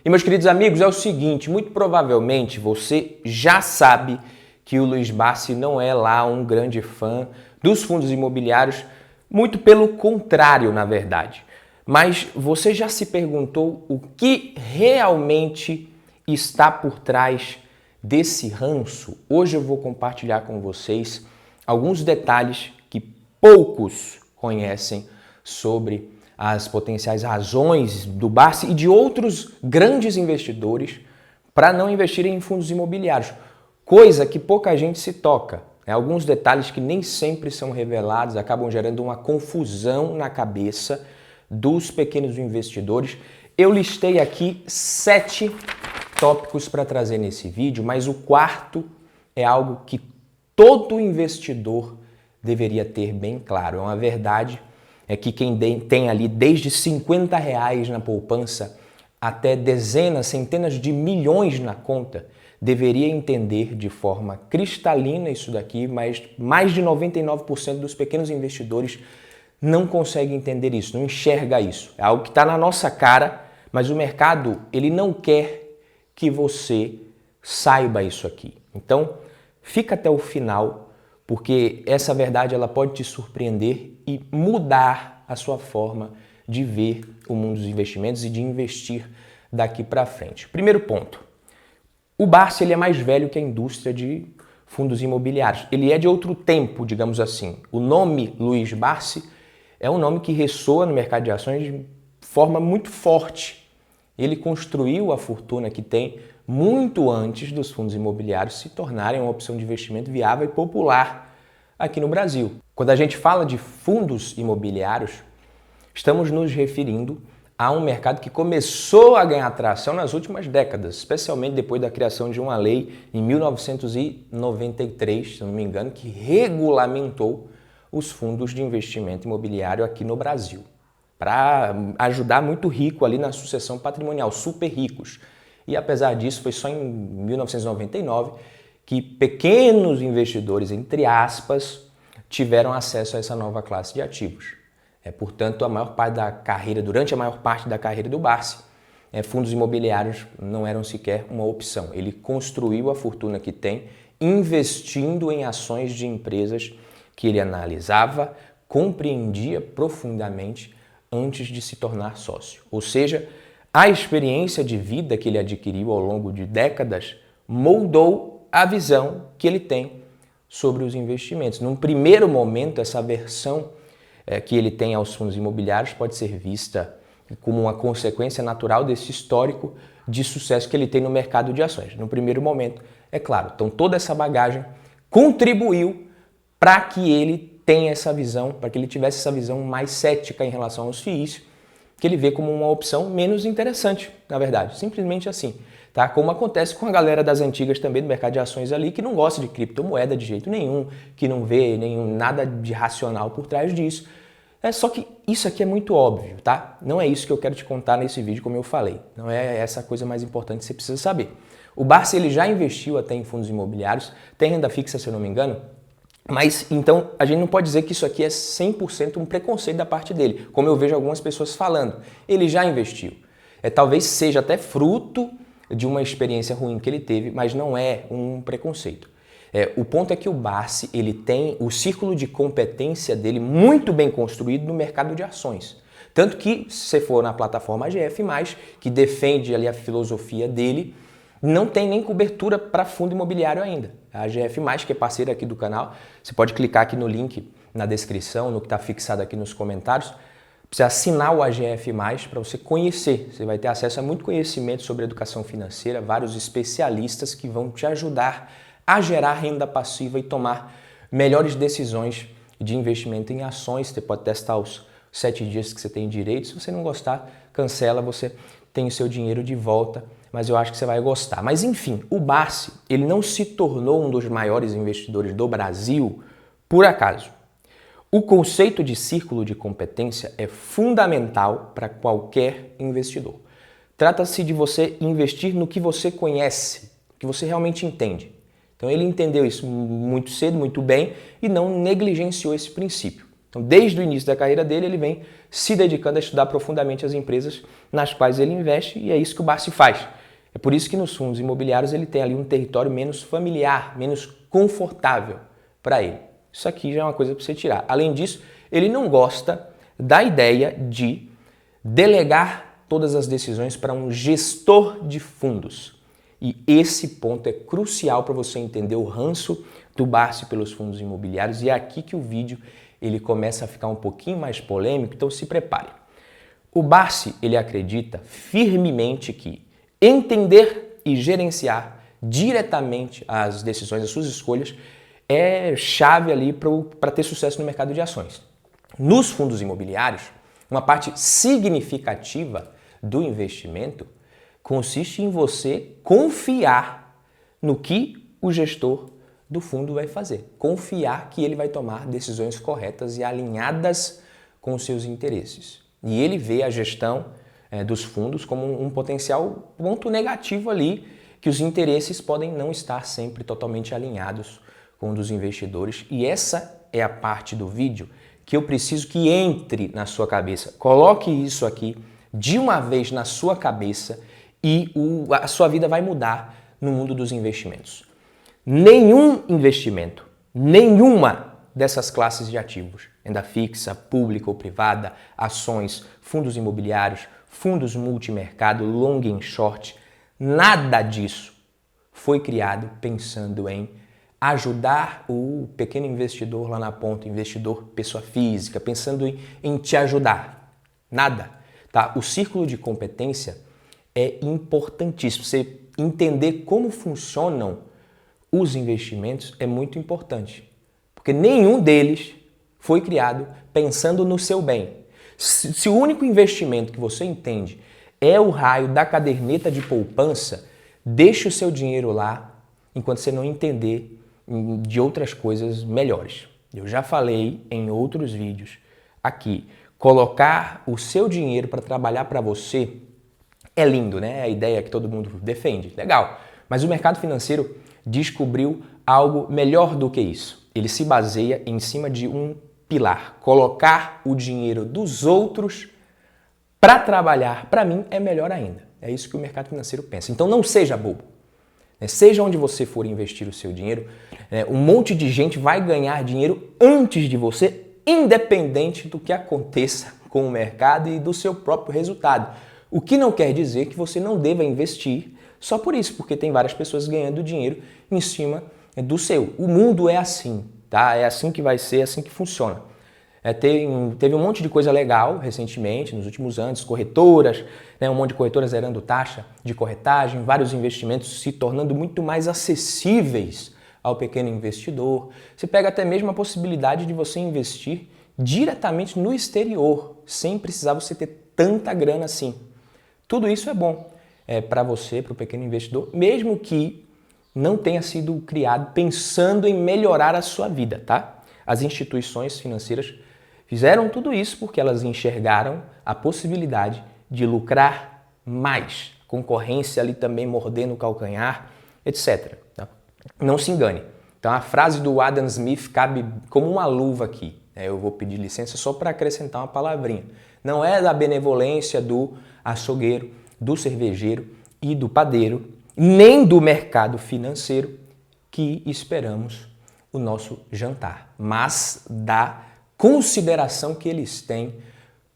E meus queridos amigos, é o seguinte, muito provavelmente você já sabe que o Luiz Barsi não é lá um grande fã dos fundos imobiliários, muito pelo contrário, na verdade. Mas você já se perguntou o que realmente está por trás desse ranço? Hoje eu vou compartilhar com vocês alguns detalhes que poucos conhecem sobre as potenciais razões do Barsi e de outros grandes investidores para não investirem em fundos imobiliários, coisa que pouca gente se toca. Alguns detalhes que nem sempre são revelados acabam gerando uma confusão na cabeça dos pequenos investidores. Eu listei aqui 7 tópicos para trazer nesse vídeo, mas o quarto é algo que todo investidor deveria ter bem claro. É uma verdade, é que quem tem ali desde R$50 na poupança até dezenas, centenas de milhões na conta, deveria entender de forma cristalina isso daqui, mas mais de 99% dos pequenos investidores não consegue entender isso, não enxerga isso. É algo que está na nossa cara, mas o mercado ele não quer que você saiba isso aqui. Então, fica até o final, porque essa verdade ela pode te surpreender e mudar a sua forma de ver o mundo dos investimentos e de investir daqui para frente. Primeiro ponto. O Barsi ele é mais velho que a indústria de fundos imobiliários. Ele é de outro tempo, digamos assim. O nome Luiz Barsi é um nome que ressoa no mercado de ações de forma muito forte. Ele construiu a fortuna que tem muito antes dos fundos imobiliários se tornarem uma opção de investimento viável e popular aqui no Brasil. Quando a gente fala de fundos imobiliários, estamos nos referindo a um mercado que começou a ganhar tração nas últimas décadas, especialmente depois da criação de uma lei em 1993, se não me engano, que regulamentou os fundos de investimento imobiliário aqui no Brasil, para ajudar muito rico ali na sucessão patrimonial, super ricos. E apesar disso, foi só em 1999 que pequenos investidores, entre aspas, tiveram acesso a essa nova classe de ativos. Portanto, durante a maior parte da carreira do Barsi, fundos imobiliários não eram sequer uma opção. Ele construiu a fortuna que tem investindo em ações de empresas que ele analisava, compreendia profundamente antes de se tornar sócio. Ou seja, a experiência de vida que ele adquiriu ao longo de décadas moldou a visão que ele tem sobre os investimentos. Num primeiro momento, essa versão que ele tem aos fundos imobiliários pode ser vista como uma consequência natural desse histórico de sucesso que ele tem no mercado de ações. No primeiro momento, é claro. Então, toda essa bagagem contribuiu para que ele tenha essa visão, para que ele tivesse essa visão mais cética em relação aos FIIs, que ele vê como uma opção menos interessante, na verdade. Simplesmente assim. Tá? Como acontece com a galera das antigas também do mercado de ações ali, que não gosta de criptomoeda de jeito nenhum, que não vê nada de racional por trás disso. Só que isso aqui é muito óbvio, tá? Não é isso que eu quero te contar nesse vídeo, como eu falei. Não é essa coisa mais importante que você precisa saber. O Barsi ele já investiu até em fundos imobiliários, tem renda fixa, se eu não me engano, mas então a gente não pode dizer que isso aqui é 100% um preconceito da parte dele, como eu vejo algumas pessoas falando. Ele já investiu. Talvez seja até fruto de uma experiência ruim que ele teve, mas não é um preconceito. O ponto é que o Barsi ele tem o círculo de competência dele muito bem construído no mercado de ações. Tanto que, se você for na plataforma AGF+, que defende ali a filosofia dele, não tem nem cobertura para fundo imobiliário ainda. A AGF+, que é parceira aqui do canal, você pode clicar aqui no link na descrição, no que está fixado aqui nos comentários, precisa assinar o AGF+, para você conhecer. Você vai ter acesso a muito conhecimento sobre educação financeira, vários especialistas que vão te ajudar a gerar renda passiva e tomar melhores decisões de investimento em ações. Você pode testar os 7 dias que você tem direito. Se você não gostar, cancela, você tem o seu dinheiro de volta, mas eu acho que você vai gostar. Mas enfim, o Barsi ele não se tornou um dos maiores investidores do Brasil por acaso. O conceito de círculo de competência é fundamental para qualquer investidor. Trata-se de você investir no que você conhece, que você realmente entende. Então ele entendeu isso muito cedo, muito bem, e não negligenciou esse princípio. Então, desde o início da carreira dele, ele vem se dedicando a estudar profundamente as empresas nas quais ele investe e é isso que o Barsi faz. É por isso que nos fundos imobiliários ele tem ali um território menos familiar, menos confortável para ele. Isso aqui já é uma coisa para você tirar. Além disso, ele não gosta da ideia de delegar todas as decisões para um gestor de fundos. E esse ponto é crucial para você entender o ranço do Barsi pelos fundos imobiliários e é aqui que o vídeo ele começa a ficar um pouquinho mais polêmico, então se prepare. O Barsi, ele acredita firmemente que entender e gerenciar diretamente as decisões, as suas escolhas, é chave ali para ter sucesso no mercado de ações. Nos fundos imobiliários, uma parte significativa do investimento consiste em você confiar no que o gestor do fundo vai fazer. Confiar que ele vai tomar decisões corretas e alinhadas com os seus interesses. E ele vê a gestão dos fundos como um potencial ponto negativo ali, que os interesses podem não estar sempre totalmente alinhados com os dos investidores. E essa é a parte do vídeo que eu preciso que entre na sua cabeça. Coloque isso aqui de uma vez na sua cabeça e a sua vida vai mudar no mundo dos investimentos. Nenhum investimento, nenhuma dessas classes de ativos, renda fixa, pública ou privada, ações, fundos imobiliários, fundos multimercado, long and short, nada disso foi criado pensando em ajudar o pequeno investidor lá na ponta, investidor pessoa física, pensando em te ajudar. Nada. Tá? O círculo de competência é importantíssimo. Você entender como funcionam os investimentos é muito importante, porque nenhum deles foi criado pensando no seu bem. Se o único investimento que você entende é o raio da caderneta de poupança, deixe o seu dinheiro lá enquanto você não entender de outras coisas melhores. Eu já falei em outros vídeos aqui, colocar o seu dinheiro para trabalhar para você é lindo, né? É a ideia que todo mundo defende, legal. Mas o mercado financeiro descobriu algo melhor do que isso. Ele se baseia em cima de um pilar. Colocar o dinheiro dos outros para trabalhar para mim é melhor ainda. É isso que o mercado financeiro pensa. Então não seja bobo. Seja onde você for investir o seu dinheiro, um monte de gente vai ganhar dinheiro antes de você, independente do que aconteça com o mercado e do seu próprio resultado. O que não quer dizer que você não deva investir só por isso, porque tem várias pessoas ganhando dinheiro em cima do seu. O mundo é assim, tá? É assim que vai ser, é assim que funciona. Teve um monte de coisa legal recentemente, nos últimos anos, corretoras, um monte de corretoras zerando taxa de corretagem, vários investimentos se tornando muito mais acessíveis ao pequeno investidor. Você pega até mesmo a possibilidade de você investir diretamente no exterior, sem precisar você ter tanta grana assim. Tudo isso é bom para você, para o pequeno investidor, mesmo que não tenha sido criado pensando em melhorar a sua vida, tá? As instituições financeiras fizeram tudo isso porque elas enxergaram a possibilidade de lucrar mais, concorrência ali também mordendo o calcanhar, etc. Tá? Não se engane. Então a frase do Adam Smith cabe como uma luva aqui. Eu vou pedir licença só para acrescentar uma palavrinha. Não é da benevolência do açougueiro, do cervejeiro e do padeiro, nem do mercado financeiro que esperamos o nosso jantar, mas da consideração que eles têm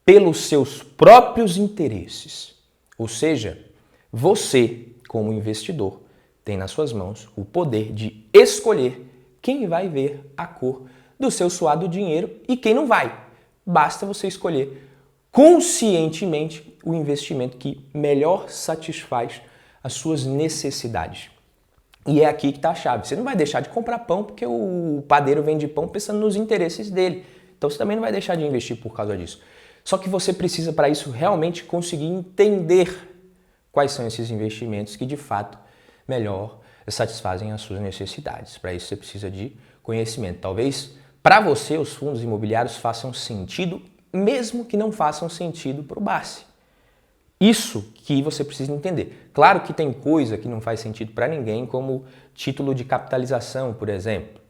pelos seus próprios interesses. Ou seja, você, como investidor, tem nas suas mãos o poder de escolher quem vai ver a cor do seu suado dinheiro e quem não vai. Basta você escolher conscientemente o investimento que melhor satisfaz as suas necessidades. E é aqui que está a chave. Você não vai deixar de comprar pão porque o padeiro vende pão pensando nos interesses dele. Então você também não vai deixar de investir por causa disso. Só que você precisa, para isso, realmente conseguir entender quais são esses investimentos que, de fato, melhor satisfazem as suas necessidades. Para isso você precisa de conhecimento. Talvez, para você, os fundos imobiliários façam sentido, mesmo que não façam sentido para o Barsi. Isso que você precisa entender. Claro que tem coisa que não faz sentido para ninguém, como título de capitalização, por exemplo.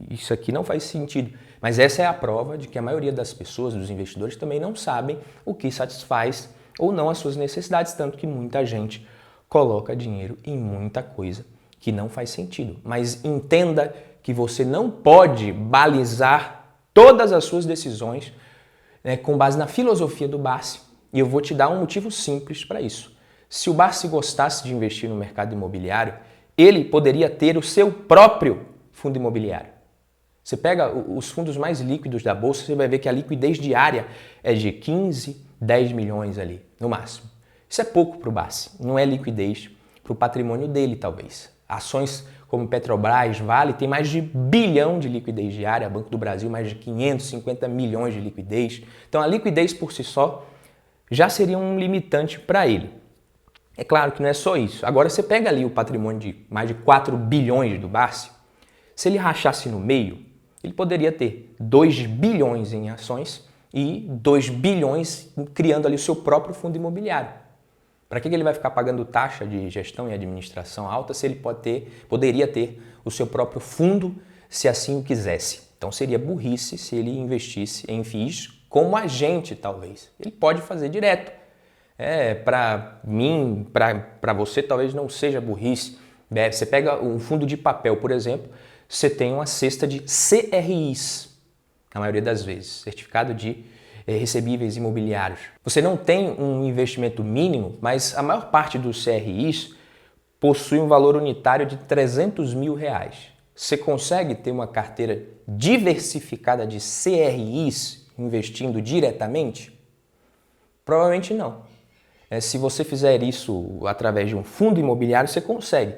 Isso aqui não faz sentido. Mas essa é a prova de que a maioria das pessoas, dos investidores, também não sabem o que satisfaz ou não as suas necessidades, tanto que muita gente coloca dinheiro em muita coisa que não faz sentido. Mas entenda que você não pode balizar todas as suas decisões, né, com base na filosofia do Barsi. E eu vou te dar um motivo simples para isso. Se o Barsi gostasse de investir no mercado imobiliário, ele poderia ter o seu próprio fundo imobiliário. Você pega os fundos mais líquidos da bolsa, você vai ver que a liquidez diária é de 15, 10 milhões ali, no máximo. Isso é pouco para o Barsi, não é liquidez para o patrimônio dele, talvez. Ações como Petrobras, Vale, tem mais de bilhão de liquidez diária, Banco do Brasil mais de 550 milhões de liquidez. Então a liquidez por si só já seria um limitante para ele. É claro que não é só isso. Agora você pega ali o patrimônio de mais de 4 bilhões do Barsi, se ele rachasse no meio, ele poderia ter 2 bilhões em ações e 2 bilhões criando ali o seu próprio fundo imobiliário. Para que ele vai ficar pagando taxa de gestão e administração alta se ele poderia ter o seu próprio fundo se assim o quisesse? Então seria burrice se ele investisse em FIIs como agente, talvez. Ele pode fazer direto. Para mim, para você, talvez não seja burrice. Você pega um fundo de papel, por exemplo, você tem uma cesta de CRIs, na maioria das vezes, certificado de recebíveis imobiliários. Você não tem um investimento mínimo, mas a maior parte dos CRIs possui um valor unitário de 300 mil reais. Você consegue ter uma carteira diversificada de CRIs investindo diretamente? Provavelmente não. Se você fizer isso através de um fundo imobiliário, você consegue.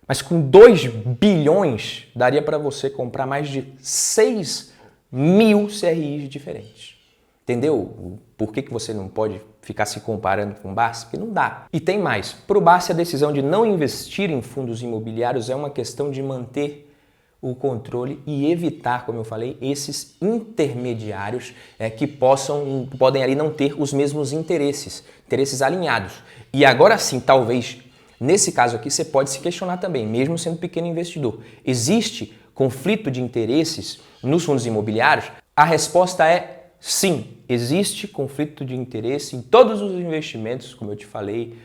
Mas com 2 bilhões, daria para você comprar mais de 6 mil CRIs diferentes. Entendeu por que você não pode ficar se comparando com o Barsi? Porque não dá. E tem mais. Para o Barsi, a decisão de não investir em fundos imobiliários é uma questão de manter o controle e evitar, como eu falei, esses intermediários que podem ali não ter os mesmos interesses alinhados. E agora sim, talvez, nesse caso aqui, você pode se questionar também, mesmo sendo pequeno investidor. Existe conflito de interesses nos fundos imobiliários? A resposta é sim, existe conflito de interesse em todos os investimentos, como eu te falei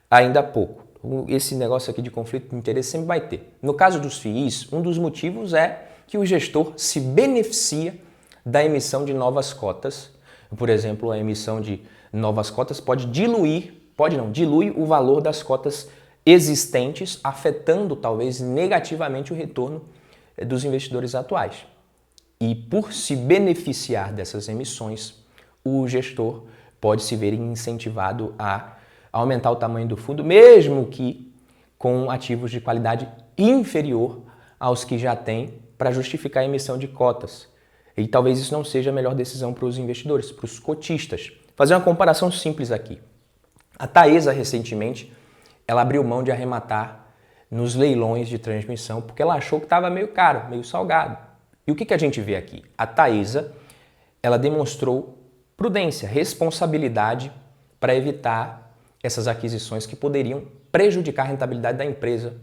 ainda há pouco. Esse negócio aqui de conflito de interesse sempre vai ter. No caso dos FIIs, um dos motivos é que o gestor se beneficia da emissão de novas cotas. Por exemplo, a emissão de novas cotas dilui o valor das cotas existentes, afetando talvez negativamente o retorno dos investidores atuais. E por se beneficiar dessas emissões, o gestor pode se ver incentivado a aumentar o tamanho do fundo, mesmo que com ativos de qualidade inferior aos que já tem para justificar a emissão de cotas. E talvez isso não seja a melhor decisão para os investidores, para os cotistas. Fazer uma comparação simples aqui. A Taesa, recentemente, ela abriu mão de arrematar nos leilões de transmissão porque ela achou que estava meio caro, meio salgado. E o que a gente vê aqui? A Taesa, ela demonstrou prudência, responsabilidade para evitar essas aquisições que poderiam prejudicar a rentabilidade da empresa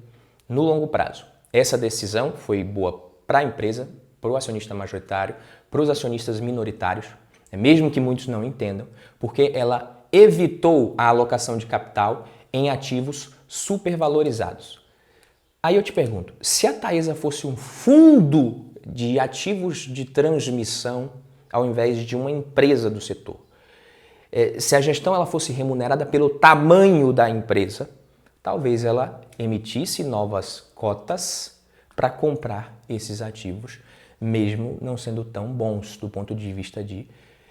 no longo prazo. Essa decisão foi boa para a empresa, para o acionista majoritário, para os acionistas minoritários, mesmo que muitos não entendam, porque ela evitou a alocação de capital em ativos supervalorizados. Aí eu te pergunto, se a Taesa fosse um fundo de ativos de transmissão ao invés de uma empresa do setor, se a gestão ela fosse remunerada pelo tamanho da empresa, talvez ela emitisse novas cotas para comprar esses ativos, mesmo não sendo tão bons do ponto de vista de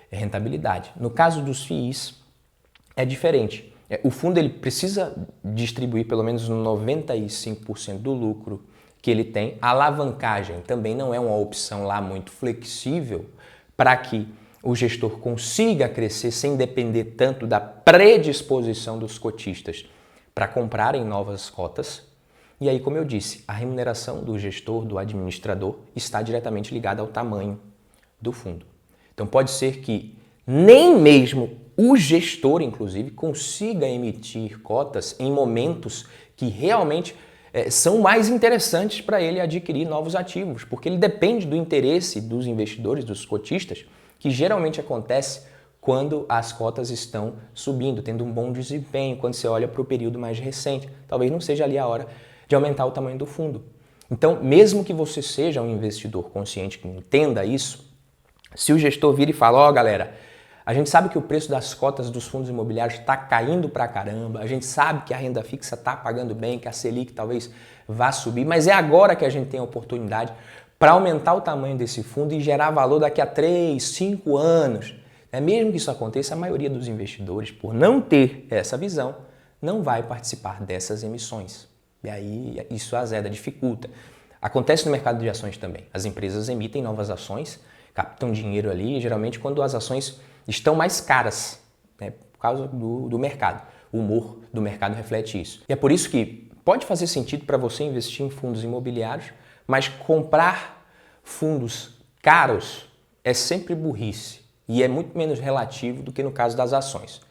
rentabilidade. No caso dos FIIs, é diferente. O fundo ele precisa distribuir pelo menos 95% do lucro que ele tem. A alavancagem também não é uma opção lá muito flexível para que o gestor consiga crescer sem depender tanto da predisposição dos cotistas para comprarem novas cotas. E aí, como eu disse, a remuneração do gestor, do administrador, está diretamente ligada ao tamanho do fundo. Então pode ser que nem mesmo o gestor, inclusive, consiga emitir cotas em momentos que realmente são mais interessantes para ele adquirir novos ativos, porque ele depende do interesse dos investidores, dos cotistas, que geralmente acontece quando as cotas estão subindo, tendo um bom desempenho, quando você olha para o período mais recente. Talvez não seja ali a hora de aumentar o tamanho do fundo. Então, mesmo que você seja um investidor consciente que entenda isso, se o gestor vira e fala, ó galera, a gente sabe que o preço das cotas dos fundos imobiliários está caindo pra caramba, a gente sabe que a renda fixa está pagando bem, que a Selic talvez vá subir, mas é agora que a gente tem a oportunidade para aumentar o tamanho desse fundo e gerar valor daqui a 3, 5 anos. Mesmo que isso aconteça, a maioria dos investidores, por não ter essa visão, não vai participar dessas emissões. E aí isso azeda, dificulta. Acontece no mercado de ações também. As empresas emitem novas ações, captam dinheiro ali, geralmente quando as ações estão mais caras, por causa do mercado. O humor do mercado reflete isso. E é por isso que pode fazer sentido para você investir em fundos imobiliários, mas comprar fundos caros é sempre burrice e é muito menos relativo do que no caso das ações.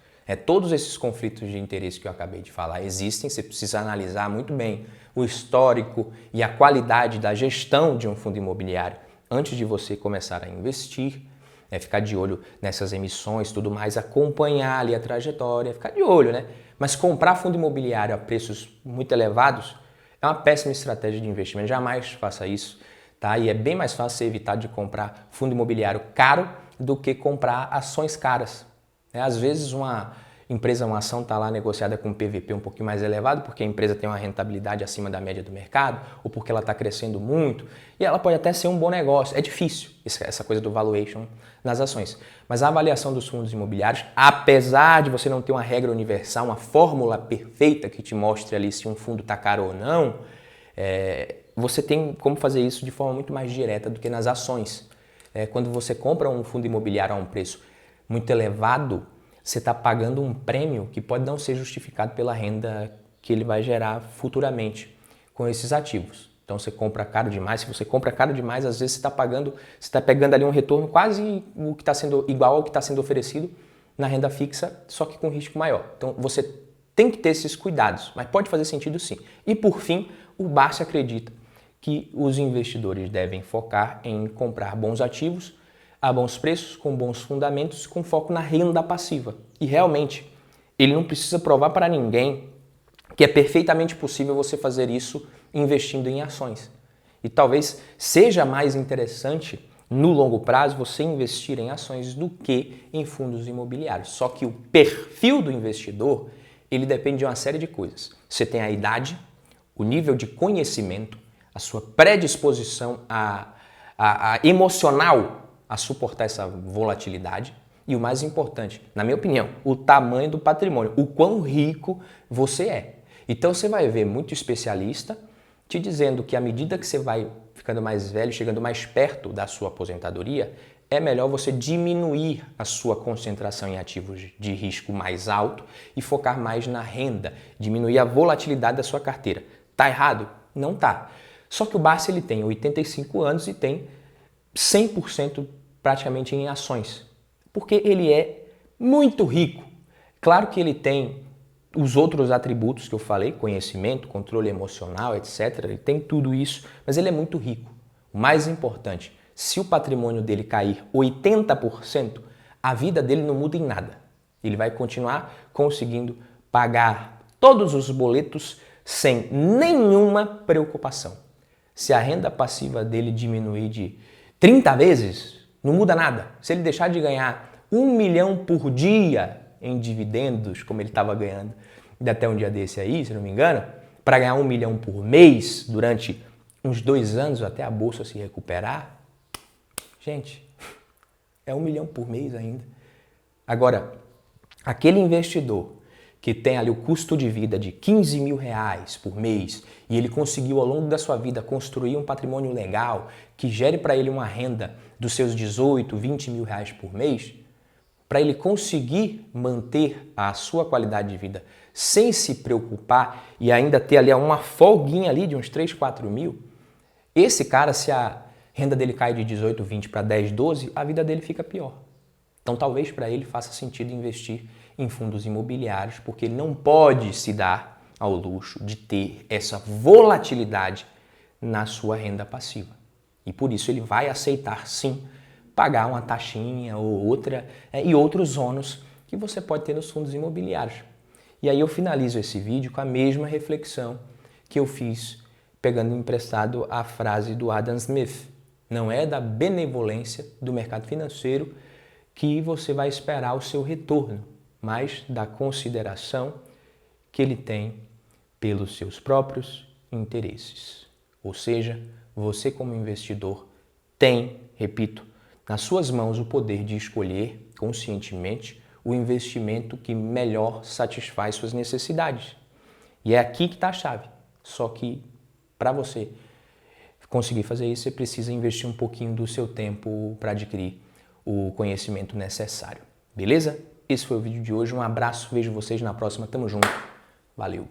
Todos esses conflitos de interesse que eu acabei de falar existem, você precisa analisar muito bem o histórico e a qualidade da gestão de um fundo imobiliário antes de você começar a investir, ficar de olho nessas emissões, tudo mais, acompanhar ali a trajetória, ficar de olho, né? Mas comprar fundo imobiliário a preços muito elevados é uma péssima estratégia de investimento, jamais faça isso, tá? E é bem mais fácil você evitar de comprar fundo imobiliário caro do que comprar ações caras. Às vezes uma ação está lá negociada com um PVP um pouquinho mais elevado, porque a empresa tem uma rentabilidade acima da média do mercado, ou porque ela está crescendo muito, e ela pode até ser um bom negócio. É difícil essa coisa do valuation nas ações. Mas a avaliação dos fundos imobiliários, apesar de você não ter uma regra universal, uma fórmula perfeita que te mostre ali se um fundo está caro ou não, você tem como fazer isso de forma muito mais direta do que nas ações. Quando você compra um fundo imobiliário a um preço muito elevado, você está pagando um prêmio que pode não ser justificado pela renda que ele vai gerar futuramente com esses ativos. Então você compra caro demais, se você compra caro demais, às vezes você está pegando ali um retorno quase o que está sendo igual ao que está sendo oferecido na renda fixa, só que com risco maior. Então você tem que ter esses cuidados, mas pode fazer sentido sim. E por fim, o Barsi acredita que os investidores devem focar em comprar bons ativos a bons preços, com bons fundamentos, com foco na renda passiva. E realmente, ele não precisa provar para ninguém que é perfeitamente possível você fazer isso investindo em ações. E talvez seja mais interessante, no longo prazo, você investir em ações do que em fundos imobiliários. Só que o perfil do investidor, ele depende de uma série de coisas. Você tem a idade, o nível de conhecimento, a sua predisposição a emocional a suportar essa volatilidade e o mais importante, na minha opinião, o tamanho do patrimônio, o quão rico você é. Então você vai ver muito especialista te dizendo que à medida que você vai ficando mais velho, chegando mais perto da sua aposentadoria, é melhor você diminuir a sua concentração em ativos de risco mais alto e focar mais na renda, diminuir a volatilidade da sua carteira. Tá errado? Não tá. Só que o Barsi ele tem 85 anos e tem 100% praticamente em ações, porque ele é muito rico. Claro que ele tem os outros atributos que eu falei, conhecimento, controle emocional, etc. Ele tem tudo isso, mas ele é muito rico. O mais importante, se o patrimônio dele cair 80%, a vida dele não muda em nada. Ele vai continuar conseguindo pagar todos os boletos sem nenhuma preocupação. Se a renda passiva dele diminuir de 30 vezes, não muda nada. Se ele deixar de ganhar 1 milhão por dia em dividendos, como ele estava ganhando até um dia desse aí, se não me engano, para ganhar 1 milhão por mês durante uns 2 anos até a bolsa se recuperar, gente, é 1 milhão por mês ainda. Agora, aquele investidor que tem ali o custo de vida de 15 mil reais por mês e ele conseguiu ao longo da sua vida construir um patrimônio legal que gere para ele uma renda dos seus 18, 20 mil reais por mês, para ele conseguir manter a sua qualidade de vida sem se preocupar e ainda ter ali uma folguinha ali de uns 3, 4 mil, esse cara, se a renda dele cai de 18, 20 para 10, 12, a vida dele fica pior. Então talvez para ele faça sentido investir em fundos imobiliários, porque ele não pode se dar ao luxo de ter essa volatilidade na sua renda passiva. E por isso ele vai aceitar sim pagar uma taxinha ou outra e outros ônus que você pode ter nos fundos imobiliários. E aí eu finalizo esse vídeo com a mesma reflexão que eu fiz pegando emprestado a frase do Adam Smith. Não é da benevolência do mercado financeiro que você vai esperar o seu retorno, mas da consideração que ele tem pelos seus próprios interesses. Ou seja, você como investidor tem, repito, nas suas mãos o poder de escolher conscientemente o investimento que melhor satisfaz suas necessidades. E é aqui que está a chave. Só que para você conseguir fazer isso, você precisa investir um pouquinho do seu tempo para adquirir o conhecimento necessário. Beleza? Esse foi o vídeo de hoje. Um abraço, vejo vocês na próxima. Tamo junto. Valeu!